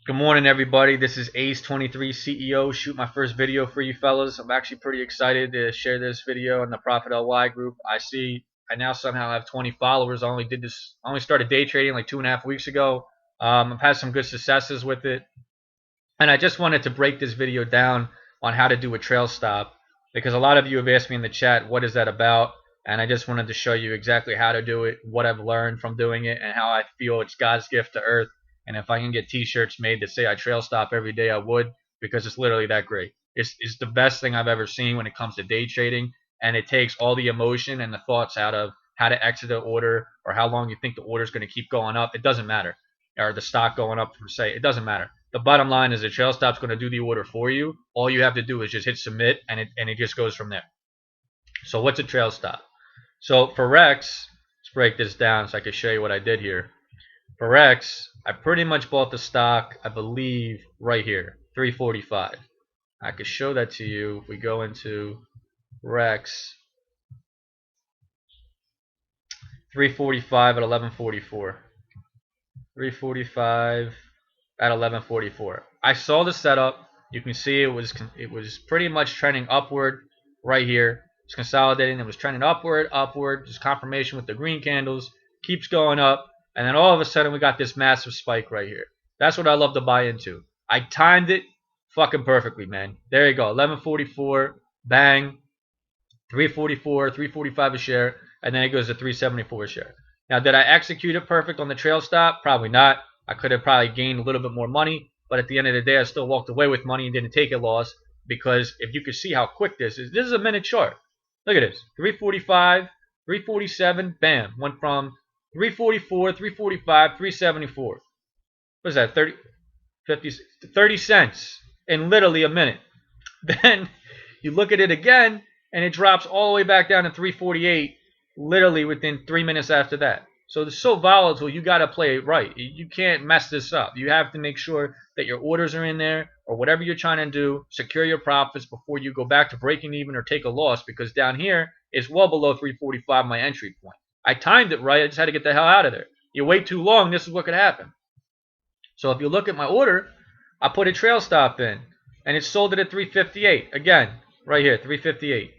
Good morning, everybody. This is Ace23 CEO. Shoot my first video for you fellas. I'm actually pretty excited to share this video in the Profit LY group. I now somehow have 20 followers. I only started day trading like 2.5 weeks ago. I've had some good successes with it, and I just wanted to break this video down on how to do a trail stop because a lot of you have asked me in the chat what is that about, and I just wanted to show you exactly how to do it, what I've learned from doing it, and how I feel it's God's gift to Earth. And if I can get T-shirts made that say I trail stop every day, I would, because it's literally that great. It's the best thing I've ever seen when it comes to day trading, and it takes all the emotion and the thoughts out of how to exit the order or how long you think the order is going to keep going up. It doesn't matter, or the stock going up per se. It doesn't matter. The bottom line is the trail stop's going to do the order for you. All you have to do is just hit submit, and it just goes from there. So what's a trail stop? So for Rex, let's break this down so I can show you what I did here. For Rex, I pretty much bought the stock, I believe, right here, 345. I could show that to you if we go into Rex, 345 at 1144. 345 at 1144. I saw the setup. You can see it was pretty much trending upward right here. It's consolidating. It was trending upward. Just confirmation with the green candles. Keeps going up, and then all of a sudden we got this massive spike right here. That's what I love to buy into. I timed it fucking perfectly, man. There you go. 1144, bang. 344, 345 a share, and then it goes to 374 a share. Now, did I execute it perfect on the trail stop? Probably not. I could have probably gained a little bit more money, but at the end of the day, I still walked away with money and didn't take a loss because if you could see how quick this is a minute chart. Look at this, 345, 347, bam, went from 344, 345, 374. What is that, 30, 50, 30 cents in literally a minute. Then you look at it again, and it drops all the way back down to 348 literally within 3 minutes after that. So it's so volatile, you got to play it right. You can't mess this up. You have to make sure that your orders are in there or whatever you're trying to do, secure your profits before you go back to breaking even or take a loss, because down here is well below 345, my entry point. I timed it right. I just had to get the hell out of there. You wait too long, this is what could happen. So if you look at my order, I put a trail stop in, and it sold it at 358. Again, right here, 358,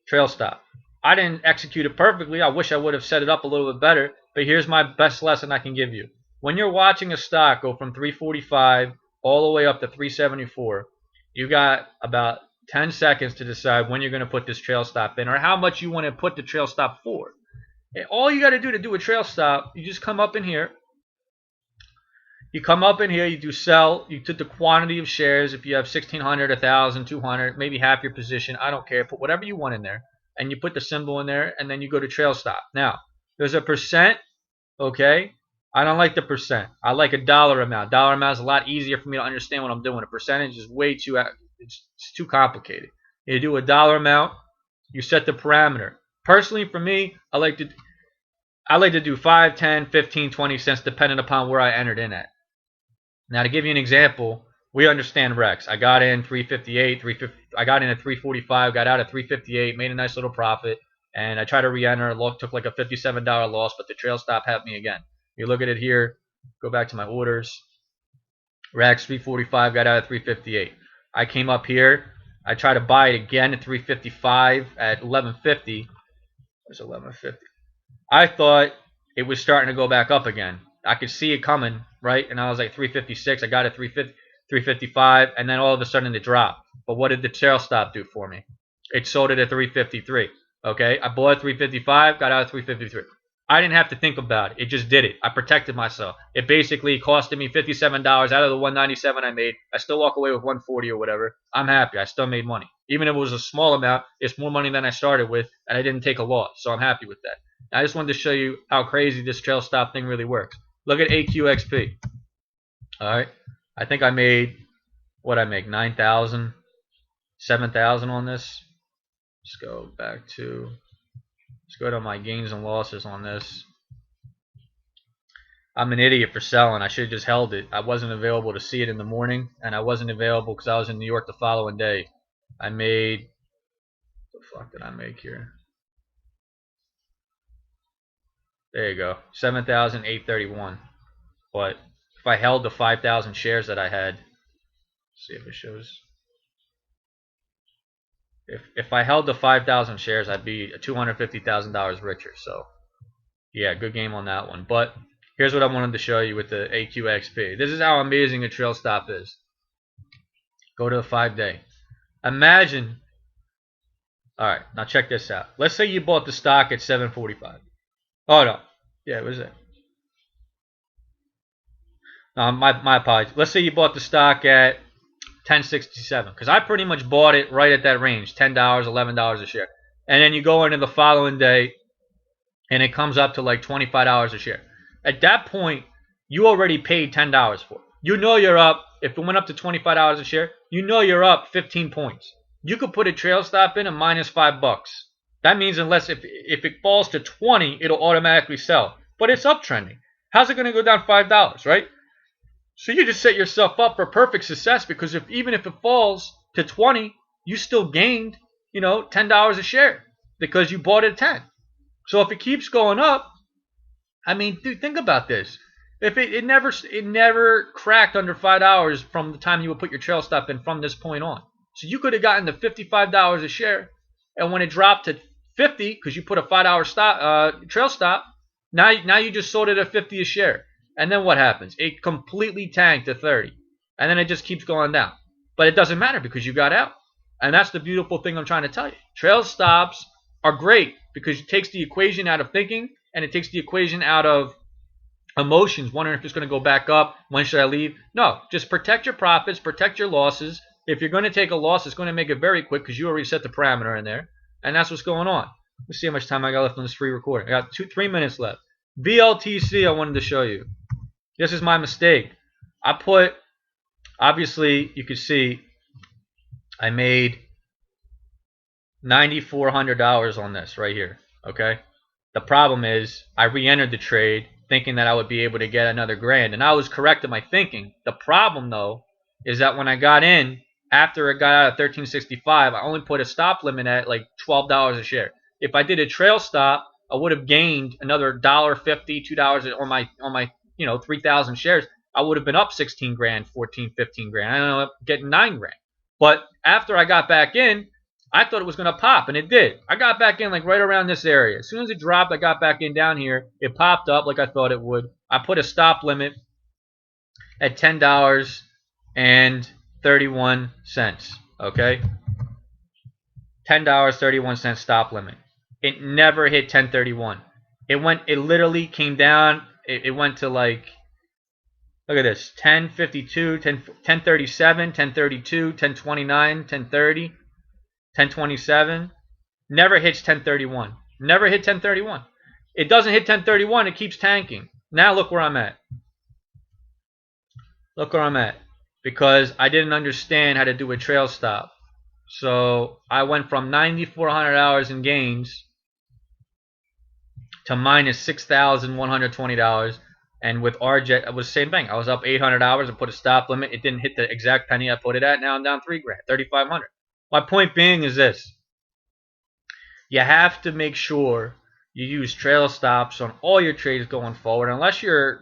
trail stop. I didn't execute it perfectly. I wish I would have set it up a little bit better, but here's my best lesson I can give you. When you're watching a stock go from 345 all the way up to 374, you got about 10 seconds to decide when you're going to put this trail stop in or how much you want to put the trail stop for. And all you got to do a trail stop, you just come up in here. You come up in here, you do sell, you took the quantity of shares. If you have 1,600, 1,000, 200, maybe half your position, I don't care. Put whatever you want in there, and you put the symbol in there, and then you go to trail stop. Now, there's a percent, okay? I don't like the percent. I like a dollar amount. Dollar amount is a lot easier for me to understand what I'm doing. A percentage is way too, it's too complicated. You do a dollar amount, you set the parameter. Personally, for me, I like to do 5, 10, 15, 20 cents depending upon where I entered in at. Now, to give you an example, we understand Rex. I got in 358, 350. I got in at 345, got out at 358, made a nice little profit, and I tried to re-enter. Took like a $57 loss, but the trail stop helped me again. You look at it here. Go back to my orders. Rex 345, got out at 358. I came up here. I tried to buy it again at 355 at 1150. Where's 1150? I thought it was starting to go back up again. I could see it coming, right? And I was like 356. I got it 355, and then all of a sudden it dropped. But what did the trail stop do for me? It sold it at 353. Okay, I bought at 355, got out at 353. I didn't have to think about it. It just did it. I protected myself. It basically costed me $57 out of the 197 I made. I still walk away with 140 or whatever. I'm happy. I still made money. Even if it was a small amount, it's more money than I started with, and I didn't take a loss. So I'm happy with that. I just wanted to show you how crazy this trail stop thing really works. Look at AQXP. All right. I think I made, what I make, 9,000, 7,000 on this. Let's go to my gains and losses on this. I'm an idiot for selling. I should have just held it. I wasn't available to see it in the morning, and I wasn't available because I was in New York the following day. I made, what the fuck did I make here? There you go, 7,831. But if I held the 5,000 shares that I had. Let's see if it shows. If I held the 5,000 shares, I'd be $250,000 richer. So yeah, good game on that one. But here's what I wanted to show you with the AQXP. This is how amazing a trail stop is. Go to the 5-day. Imagine. All right, now check this out. Let's say you bought the stock at 7.45. Oh no, yeah, what is it? No, my apologies. Let's say you bought the stock at 10.67, because I pretty much bought it right at that range, $10, $11 a share, and then you go into the following day, and it comes up to like $25 a share. At that point, you already paid $10 for it. You know you're up. If it went up to $25 a share, you know you're up 15 points. You could put a trail stop in at minus $5. That means unless if it falls to 20, it'll automatically sell. But it's uptrending. How's it going to go down $5, right? So you just set yourself up for perfect success, because even if it falls to 20, you still gained, $10 a share because you bought it at 10. So if it keeps going up, I mean, dude, think about this. If it never cracked under $5 from the time you would put your trail stop in from this point on. So you could have gotten to $55 a share, and when it dropped to 50 because you put a $5 trail stop, now you just sold it at 50 a share. And then what happens? It completely tanked to 30. And then it just keeps going down. But it doesn't matter because you got out. And that's the beautiful thing I'm trying to tell you. Trail stops are great because it takes the equation out of thinking, and it takes the equation out of emotions, wondering if it's going to go back up. When should I leave? No, just protect your profits, protect your losses. If you're going to take a loss, it's going to make it very quick because you already set the parameter in there. And that's what's going on. Let's see how much time I got left on this free recording. I got 3 minutes left. VLTC I wanted to show you. This is my mistake. Obviously, you can see I made $9,400 on this right here, okay? The problem is I re-entered the trade thinking that I would be able to get another grand, and I was correct in my thinking. The problem, though, is that when I got in, after it got out of 1365, I only put a stop limit at like $12 a share. If I did a trail stop, I would have gained another $1.50, $2 on my 3,000 shares. I would have been up 16 grand, 14, 15 grand. I ended up getting 9 grand. But after I got back in, I thought it was going to pop, and it did. I got back in like right around this area. As soon as it dropped, I got back in down here. It popped up like I thought it would. I put a stop limit at $10.31. Okay? $10.31 stop limit. It never hit 1031. It literally came down. It went to like, look at this, 1052, 1037, 1032, 1029, 1030, 1027. Never hits 1031. Never hit 1031. It doesn't hit 1031. It keeps tanking. Now look where I'm at. Look where I'm at. Because I didn't understand how to do a trail stop. So I went from $9,400 in gains to minus $6,120. And with RJet, it was the same thing. I was up $800 and put a stop limit. It didn't hit the exact penny I put it at. Now I'm down $3 grand, $3,500. My point being is this. You have to make sure you use trail stops on all your trades going forward. Unless you're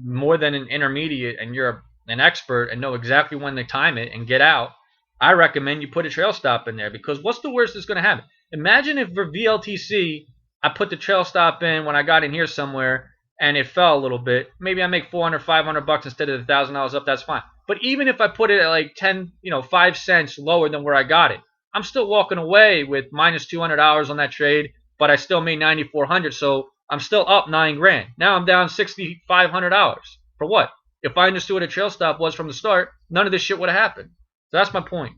more than an intermediate and you're an expert and know exactly when to time it and get out, I recommend you put a trail stop in there, because what's the worst that's going to happen? Imagine if for VLTC, I put the trail stop in when I got in here somewhere and it fell a little bit. Maybe I make $400, $500 instead of the $1,000 up. That's fine. But even if I put it at like 5 cents lower than where I got it, I'm still walking away with minus $200 on that trade, but I still made $9,400. So I'm still up 9 grand. Now I'm down $6,500. For what? If I understood what a trail stop was from the start, none of this shit would have happened. So that's my point.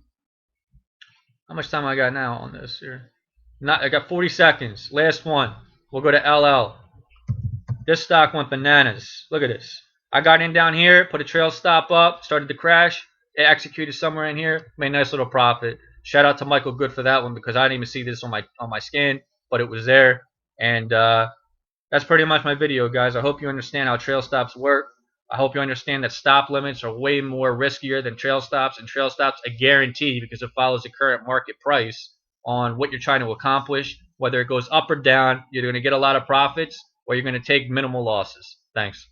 How much time I got now on this here? I got 40 seconds. Last one. We'll go to LL. This stock went bananas. Look at this. I got in down here, put a trail stop up, started to crash. It executed somewhere in here, made a nice little profit. Shout out to Michael Good for that one, because I didn't even see this on my scan, but it was there. And that's pretty much my video, guys. I hope you understand how trail stops work. I hope you understand that stop limits are way more riskier than trail stops, and trail stops a guarantee because it follows the current market price on what you're trying to accomplish. Whether it goes up or down, you're going to get a lot of profits or you're going to take minimal losses. Thanks.